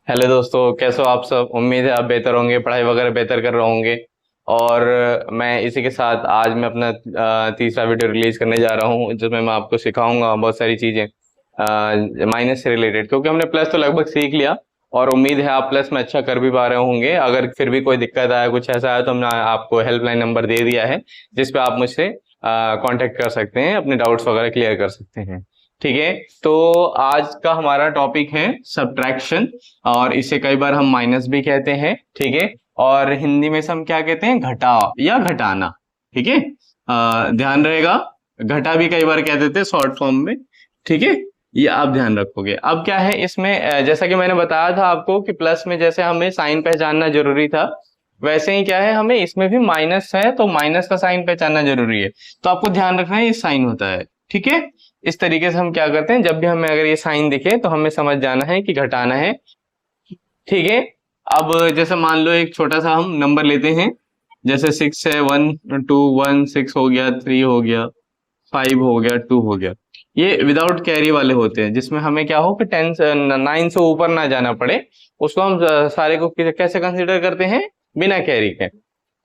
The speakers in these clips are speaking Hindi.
हेलो दोस्तों, कैसे हो आप सब। उम्मीद है आप बेहतर होंगे, पढ़ाई वगैरह बेहतर कर रहे होंगे। और मैं इसी के साथ आज मैं अपना तीसरा वीडियो रिलीज करने जा रहा हूँ, जिसमें मैं आपको सिखाऊंगा बहुत सारी चीज़ें माइनस से रिलेटेड, क्योंकि हमने प्लस तो लगभग सीख लिया। और उम्मीद है आप प्लस में अच्छा कर भी पा रहे होंगे। अगर फिर भी कोई दिक्कत आया, कुछ ऐसा आया, तो हमने आपको हेल्पलाइन नंबर दे दिया है, जिस पे आप मुझसे कांटेक्ट कर सकते हैं, अपने डाउट्स वगैरह क्लियर कर सकते हैं। ठीक है। तो आज का हमारा टॉपिक है सब्ट्रैक्शन, और इसे कई बार हम माइनस भी कहते हैं। ठीक है। और हिंदी में से हम क्या कहते हैं, घटाव या घटाना। ठीक है। ध्यान रहेगा, घटा भी कई बार कह देते हैं शॉर्ट फॉर्म में। ठीक है। ये आप ध्यान रखोगे। अब क्या है इसमें, जैसा कि मैंने बताया था आपको कि प्लस में जैसे हमें साइन पहचानना जरूरी था, वैसे ही क्या है, हमें इसमें भी माइनस है तो माइनस का साइन पहचानना जरूरी है। तो आपको ध्यान रखना है ये साइन होता है। ठीक है। इस तरीके से हम क्या करते हैं, जब भी हमें अगर ये साइन दिखे तो हमें समझ जाना है कि घटाना है। ठीक है। अब जैसे मान लो एक छोटा सा हम नंबर लेते हैं, जैसे 6 है, 1 2 1 6 हो गया, 3 हो गया, 5 हो गया, 2 हो गया। ये विदाउट कैरी वाले होते हैं, जिसमें हमें क्या हो कि 9 से ऊपर ना जाना पड़े। उसको हम सारे को कैसे कंसीडर करते हैं, बिना कैरी के।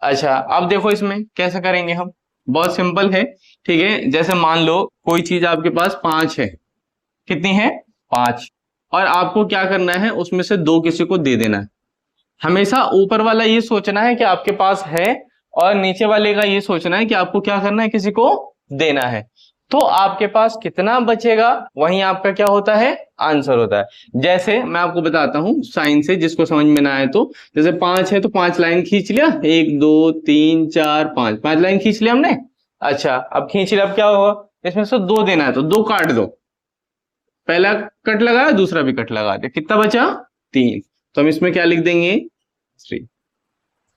अच्छा, अब देखो इसमें कैसे करेंगे हम। बहुत सिंपल है। ठीक है। जैसे मान लो कोई चीज आपके पास 5 है। कितनी है, 5। और आपको क्या करना है, उसमें से दो किसी को दे देना है। हमेशा ऊपर वाला ये सोचना है कि आपके पास है, और नीचे वाले का ये सोचना है कि आपको क्या करना है, किसी को देना है। तो आपके पास कितना बचेगा, वही आपका क्या होता है, आंसर होता है। जैसे मैं आपको बताता हूं साइन से, जिसको समझ में ना आए तो। जैसे 5 है तो 5 लाइन खींच लिया, 1 2 3 4 5, 5 लाइन खींच लिया हमने। अच्छा, अब खींच लिया, अब क्या होगा, इसमें से दो देना है तो दो काट दो। पहला कट लगाया, दूसरा भी कट लगा दिया, कितना बचा, 3। तो हम इसमें क्या लिख देंगे, 3।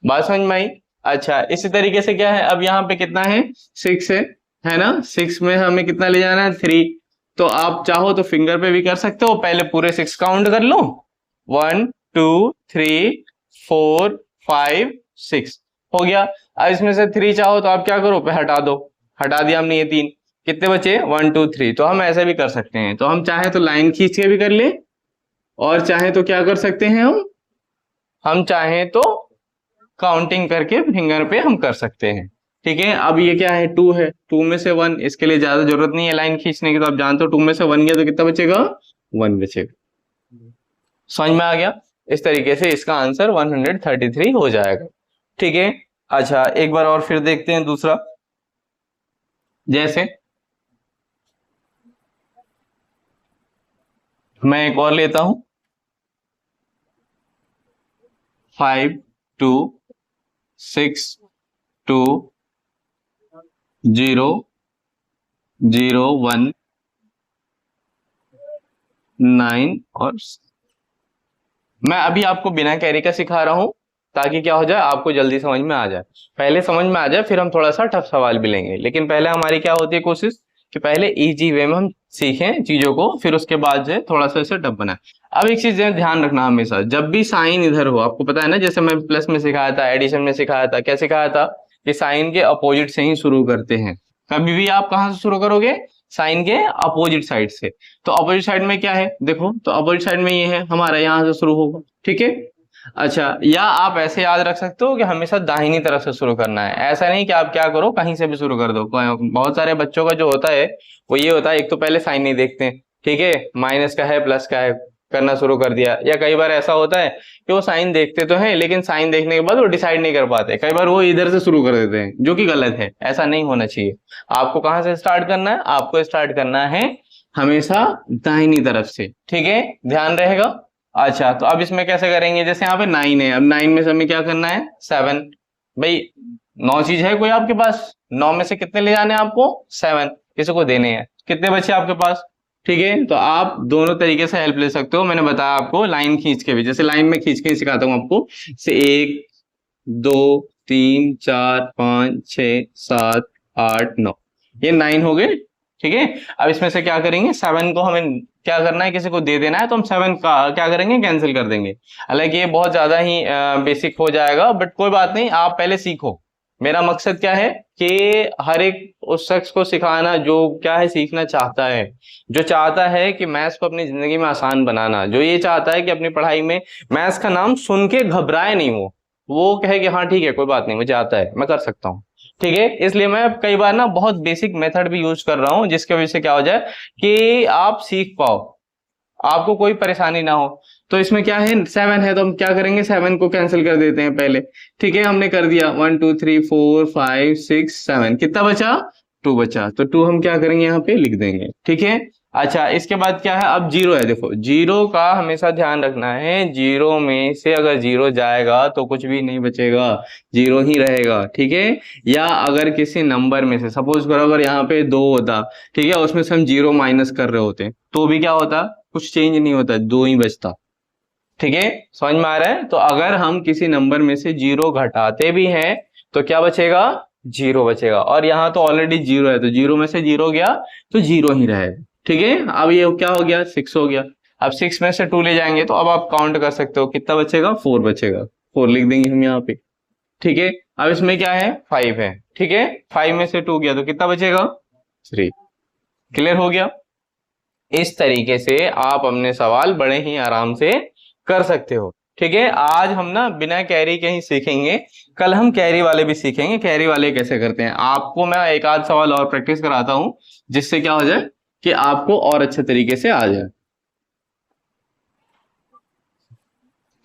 बात समझ में आई। अच्छा, इसी तरीके से क्या है, अब यहाँ पे कितना है, 6 है ना। 6 में हमें कितना ले जाना है, 3। तो आप चाहो तो फिंगर पे भी कर सकते हो, पहले पूरे 6 काउंट कर लो। 1 2 3 4 5 6 हो गया। अब इसमें से 3 चाहो तो आप क्या करो, पे हटा दो। हटा दिया हमने ये 3। कितने बचे, 1 2 3। तो हम ऐसे भी कर सकते हैं, तो हम चाहे तो लाइन खींच के भी कर ले, और चाहे तो क्या कर सकते हैं हम चाहें तो काउंटिंग करके फिंगर पे हम कर सकते हैं। ठीक है। अब ये क्या है, 2 है, 2 में से 1, इसके लिए ज्यादा जरूरत नहीं है लाइन खींचने की, तो आप जानते हो 2 में से 1 गया तो कितना बचेगा, 1 बचेगा। समझ में आ गया। इस तरीके से इसका आंसर 133 हो जाएगा। ठीक है। अच्छा, एक बार और फिर देखते हैं दूसरा। जैसे मैं एक और लेता हूं, 5 2 6 2 0 0 1 9। और मैं अभी आपको बिना कैरी का सिखा रहा हूं, ताकि क्या हो जाए, आपको जल्दी समझ में आ जाए। पहले समझ में आ जाए, फिर हम थोड़ा सा टफ सवाल भी लेंगे, लेकिन पहले हमारी क्या होती है कोशिश, कि पहले इजी वे में हम सीखें चीजों को, फिर उसके बाद जो है थोड़ा सा इसे टफ बनाए। अब एक चीज ध्यान रखना, हमेशा जब भी साइन इधर हो, आपको पता है ना, जैसे मैं प्लस में सिखाया था, एडिशन में सिखाया था, क्या सिखाया था, कि साइन के अपोजिट से ही शुरू करते हैं। कभी भी आप कहां से शुरू करोगे, साइन के अपोजिट साइड से। तो अपोजिट साइड में क्या है, देखो, तो अपोजिट साइड में ये है हमारा, यहां से शुरू होगा। ठीक है। अच्छा, या आप ऐसे याद रख सकते हो कि हमेशा दाहिनी तरफ से शुरू करना है। ऐसा नहीं कि आप क्या करो, कहीं से भी शुरू कर दो। बहुत सारे बच्चों का जो होता है, वो ये होता है, एक तो पहले साइन नहीं देखते हैं। ठीक है, माइनस का है, प्लस का है, करना शुरू कर दिया। या कई बार ऐसा होता है कि वो साइन देखते तो हैं, लेकिन साइन देखने के बाद वो डिसाइड नहीं कर पाते, कई बार वो इधर से शुरू कर देते हैं, जो कि गलत है। ऐसा नहीं होना चाहिए। आपको कहां से स्टार्ट करना है, आपको स्टार्ट करना है हमेशा दाहिनी तरफ से। ठीक है, ध्यान रहेगा। अच्छा, तो अब इसमें कैसे करेंगे, जैसे यहाँ पे 9 है, अब 9 में से हमें क्या करना है, 7। भाई 9 चीज है कोई आपके पास, 9 में से कितने ले जाने हैं आपको, 7 किसी को देने हैं। कितने बचे आपके पास। ठीक है। तो आप दोनों तरीके से हेल्प ले सकते हो, मैंने बताया आपको लाइन खींच के भी, जैसे लाइन में खींच के ही सिखाता हूँ आपको। से 1 2 3 4 5 6 7 8 9, ये 9 हो गए। ठीक है। अब इसमें से क्या करेंगे, 7 को हमें क्या करना है, किसी को दे देना है, तो हम 7 का क्या करेंगे, कैंसिल कर देंगे। हालांकि ये बहुत ज्यादा ही बेसिक हो जाएगा, बट कोई बात नहीं, आप पहले सीखो। मेरा मकसद क्या है कि हर एक उस शख्स को सिखाना जो क्या है, सीखना चाहता है, जो चाहता है कि मैथ्स को अपनी जिंदगी में आसान बनाना, जो ये चाहता है कि अपनी पढ़ाई में मैथ्स का नाम सुन के घबराए नहीं, वो कहे कि हाँ ठीक है कोई बात नहीं, मुझे आता है, मैं कर सकता हूँ। ठीक है, इसलिए मैं कई बार ना बहुत बेसिक मेथड भी यूज कर रहा हूँ, जिसकी वजह से क्या हो जाए कि आप सीख पाओ, आपको कोई परेशानी ना हो। तो इसमें क्या है, 7 है तो हम क्या करेंगे, 7 को कैंसिल कर देते हैं पहले। ठीक है, हमने कर दिया 1 2 3 4 5 6 7, कितना बचा, 2 बचा, तो 2 हम क्या करेंगे यहाँ पे लिख देंगे। ठीक है, अच्छा इसके बाद क्या है, अब जीरो है, देखो जीरो का हमेशा ध्यान रखना है, जीरो में से अगर जीरो जाएगा तो कुछ भी नहीं बचेगा, जीरो ही रहेगा। ठीक है, या अगर किसी नंबर में से सपोज करो अगर यहाँ पे 2 होता, ठीक है, उसमें से हम जीरो माइनस कर रहे होते तो भी क्या होता, कुछ चेंज नहीं होता, 2 ही बचता। ठीक है, समझ में आ रहा है। तो अगर हम किसी नंबर में से जीरो घटाते भी हैं तो क्या बचेगा, जीरो बचेगा, और यहाँ तो ऑलरेडी जीरो है तो जीरो में से जीरो गया तो जीरो ही रहेगा। ठीक है, अब ये क्या हो गया, 6 हो गया। अब 6 में से 2 ले जाएंगे तो अब आप काउंट कर सकते हो कितना बचेगा, 4 बचेगा, 4 लिख देंगे हम यहाँ पे। ठीक है, अब इसमें क्या है, 5 है। ठीक है, 5 में से 2 गया तो कितना बचेगा, 3। क्लियर हो गया। इस तरीके से आप अपने सवाल बड़े ही आराम से कर सकते हो। ठीक है, आज हम ना बिना कैरी के ही सीखेंगे, कल हम कैरी वाले भी सीखेंगे, कैरी वाले कैसे करते हैं। आपको मैं एक आध सवाल और प्रैक्टिस कराता हूं, जिससे क्या हो जाए कि आपको और अच्छे तरीके से आ जाए।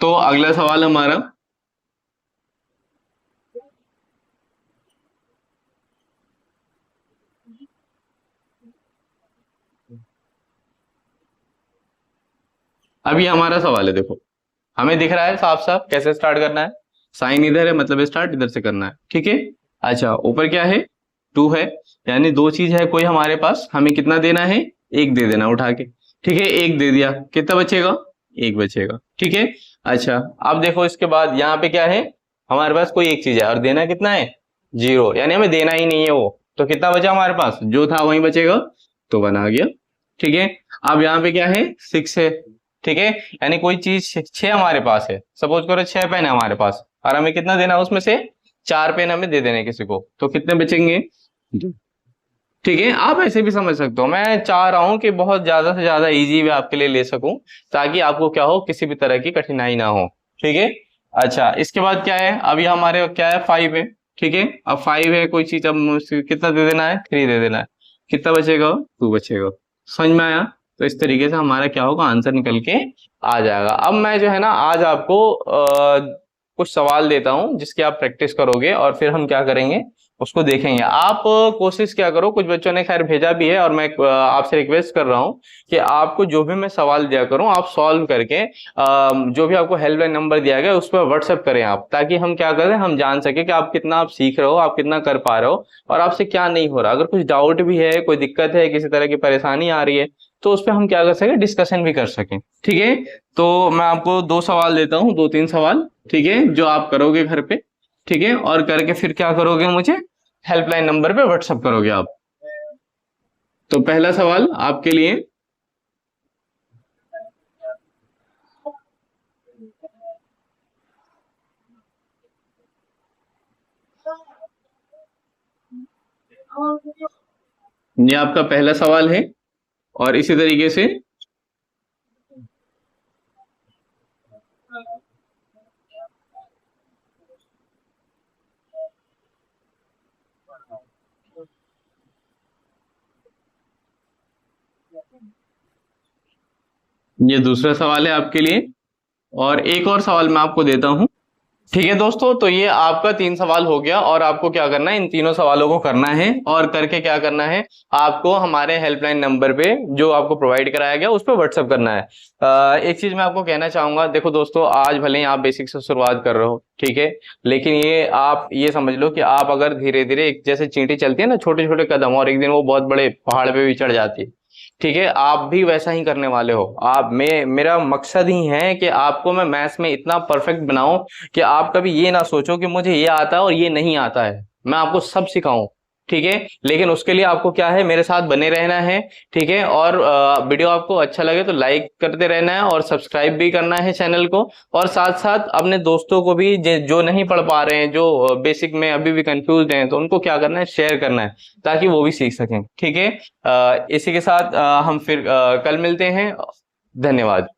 तो अगला सवाल हमारा, अभी हमारा सवाल है, देखो हमें दिख रहा है साफ साफ कैसे स्टार्ट करना है, साइन इधर है मतलब स्टार्ट इधर से करना है। ठीक है, अच्छा ऊपर क्या है, 2 है, यानी दो चीज है कोई हमारे पास, हमें कितना देना है, 1 दे देना उठा के। ठीक है, 1 दे दिया, कितना बचेगा, 1 बचेगा। ठीक है, अच्छा अब देखो इसके बाद यहाँ पे क्या है, हमारे पास कोई एक चीज है और देना कितना है, 0, यानी हमें देना ही नहीं है वो, तो कितना बचा हमारे पास, जो था वही बचेगा, तो 1 आ गया। ठीक है, अब यहाँ पे क्या है, 6 है। ठीक है, यानी कोई चीज 6 हमारे पास है, सपोज करो 6 पेन है हमारे पास और हमें कितना देना है, उसमें से 4 पेन हमें दे देने किसी को, तो कितने बचेंगे, 2। ठीक है, आप ऐसे भी समझ सकते हो, मैं चाह रहा हूं कि बहुत ज्यादा से ज्यादा इजी वे आपके लिए ले सकूं, ताकि आपको क्या हो, किसी भी तरह की कठिनाई ना हो। ठीक है, अच्छा इसके बाद क्या है, अभी हमारे क्या है, 5 है। ठीक है, अब 5 है कोई चीज, अब कितना दे देना है, 3 दे देना है, कितना बचेगा, 2 बचेगा। समझ में आया। तो इस तरीके से हमारा क्या होगा, आंसर निकल के आ जाएगा। अब मैं जो है ना आज आपको कुछ सवाल देता हूं जिसकी आप प्रैक्टिस करोगे और फिर हम क्या करेंगे उसको देखेंगे। आप कोशिश क्या करो, कुछ बच्चों ने खैर भेजा भी है और मैं आपसे रिक्वेस्ट कर रहा हूं कि आपको जो भी मैं सवाल दिया करूं आप सॉल्व करके जो भी आपको हेल्पलाइन नंबर दिया गया उस पर व्हाट्सएप करें आप, ताकि हम क्या करें, हम जान सके कि आप कितना आप सीख रहे हो, आप कितना कर पा रहे हो और आपसे क्या नहीं हो रहा। अगर कुछ डाउट भी है, कोई दिक्कत है, किसी तरह की परेशानी आ रही है, तो उस पर हम क्या कर सके, डिस्कशन भी कर सकें। ठीक है, तो मैं आपको 2 सवाल देता हूँ, 2-3 सवाल, ठीक है, जो आप करोगे घर पे। ठीक है, और करके फिर क्या करोगे, मुझे हेल्पलाइन नंबर पे व्हाट्सएप करोगे आप। तो पहला सवाल आपके लिए, ये आपका पहला सवाल है और इसी तरीके से ये दूसरा सवाल है आपके लिए, और एक और सवाल मैं आपको देता हूं। ठीक है दोस्तों, तो ये आपका 3 सवाल हो गया और आपको क्या करना है, इन तीनों सवालों को करना है और करके क्या करना है, आपको हमारे हेल्पलाइन नंबर पे जो आपको प्रोवाइड कराया गया उस पर व्हाट्सअप करना है। एक चीज मैं आपको कहना चाहूंगा, देखो दोस्तों, आज भले ही आप बेसिक से शुरुआत कर रहे हो, ठीक है, लेकिन ये आप ये समझ लो कि आप अगर धीरे धीरे, एक जैसे चींटी चलती है ना, छोटे छोटे कदम, और एक दिन वो बहुत बड़े पहाड़ पे भी चढ़ जाती है, ठीक है, आप भी वैसा ही करने वाले हो। आप में मेरा मकसद ही है कि आपको मैं मैथ्स में इतना परफेक्ट बनाऊं कि आप कभी ये ना सोचो कि मुझे ये आता है और ये नहीं आता है, मैं आपको सब सिखाऊं। ठीक है। लेकिन उसके लिए आपको क्या है, मेरे साथ बने रहना है, ठीक है। और वीडियो आपको अच्छा लगे तो लाइक करते रहना है और सब्सक्राइब भी करना है चैनल को। और साथ साथ अपने दोस्तों को भी जो नहीं पढ़ पा रहे हैं, जो बेसिक में अभी भी कंफ्यूज हैं, तो उनको क्या करना है, शेयर करना है, ताकि वो भी सीख सकें, ठीक है। इसी के साथ हम फिर कल मिलते हैं। धन्यवाद।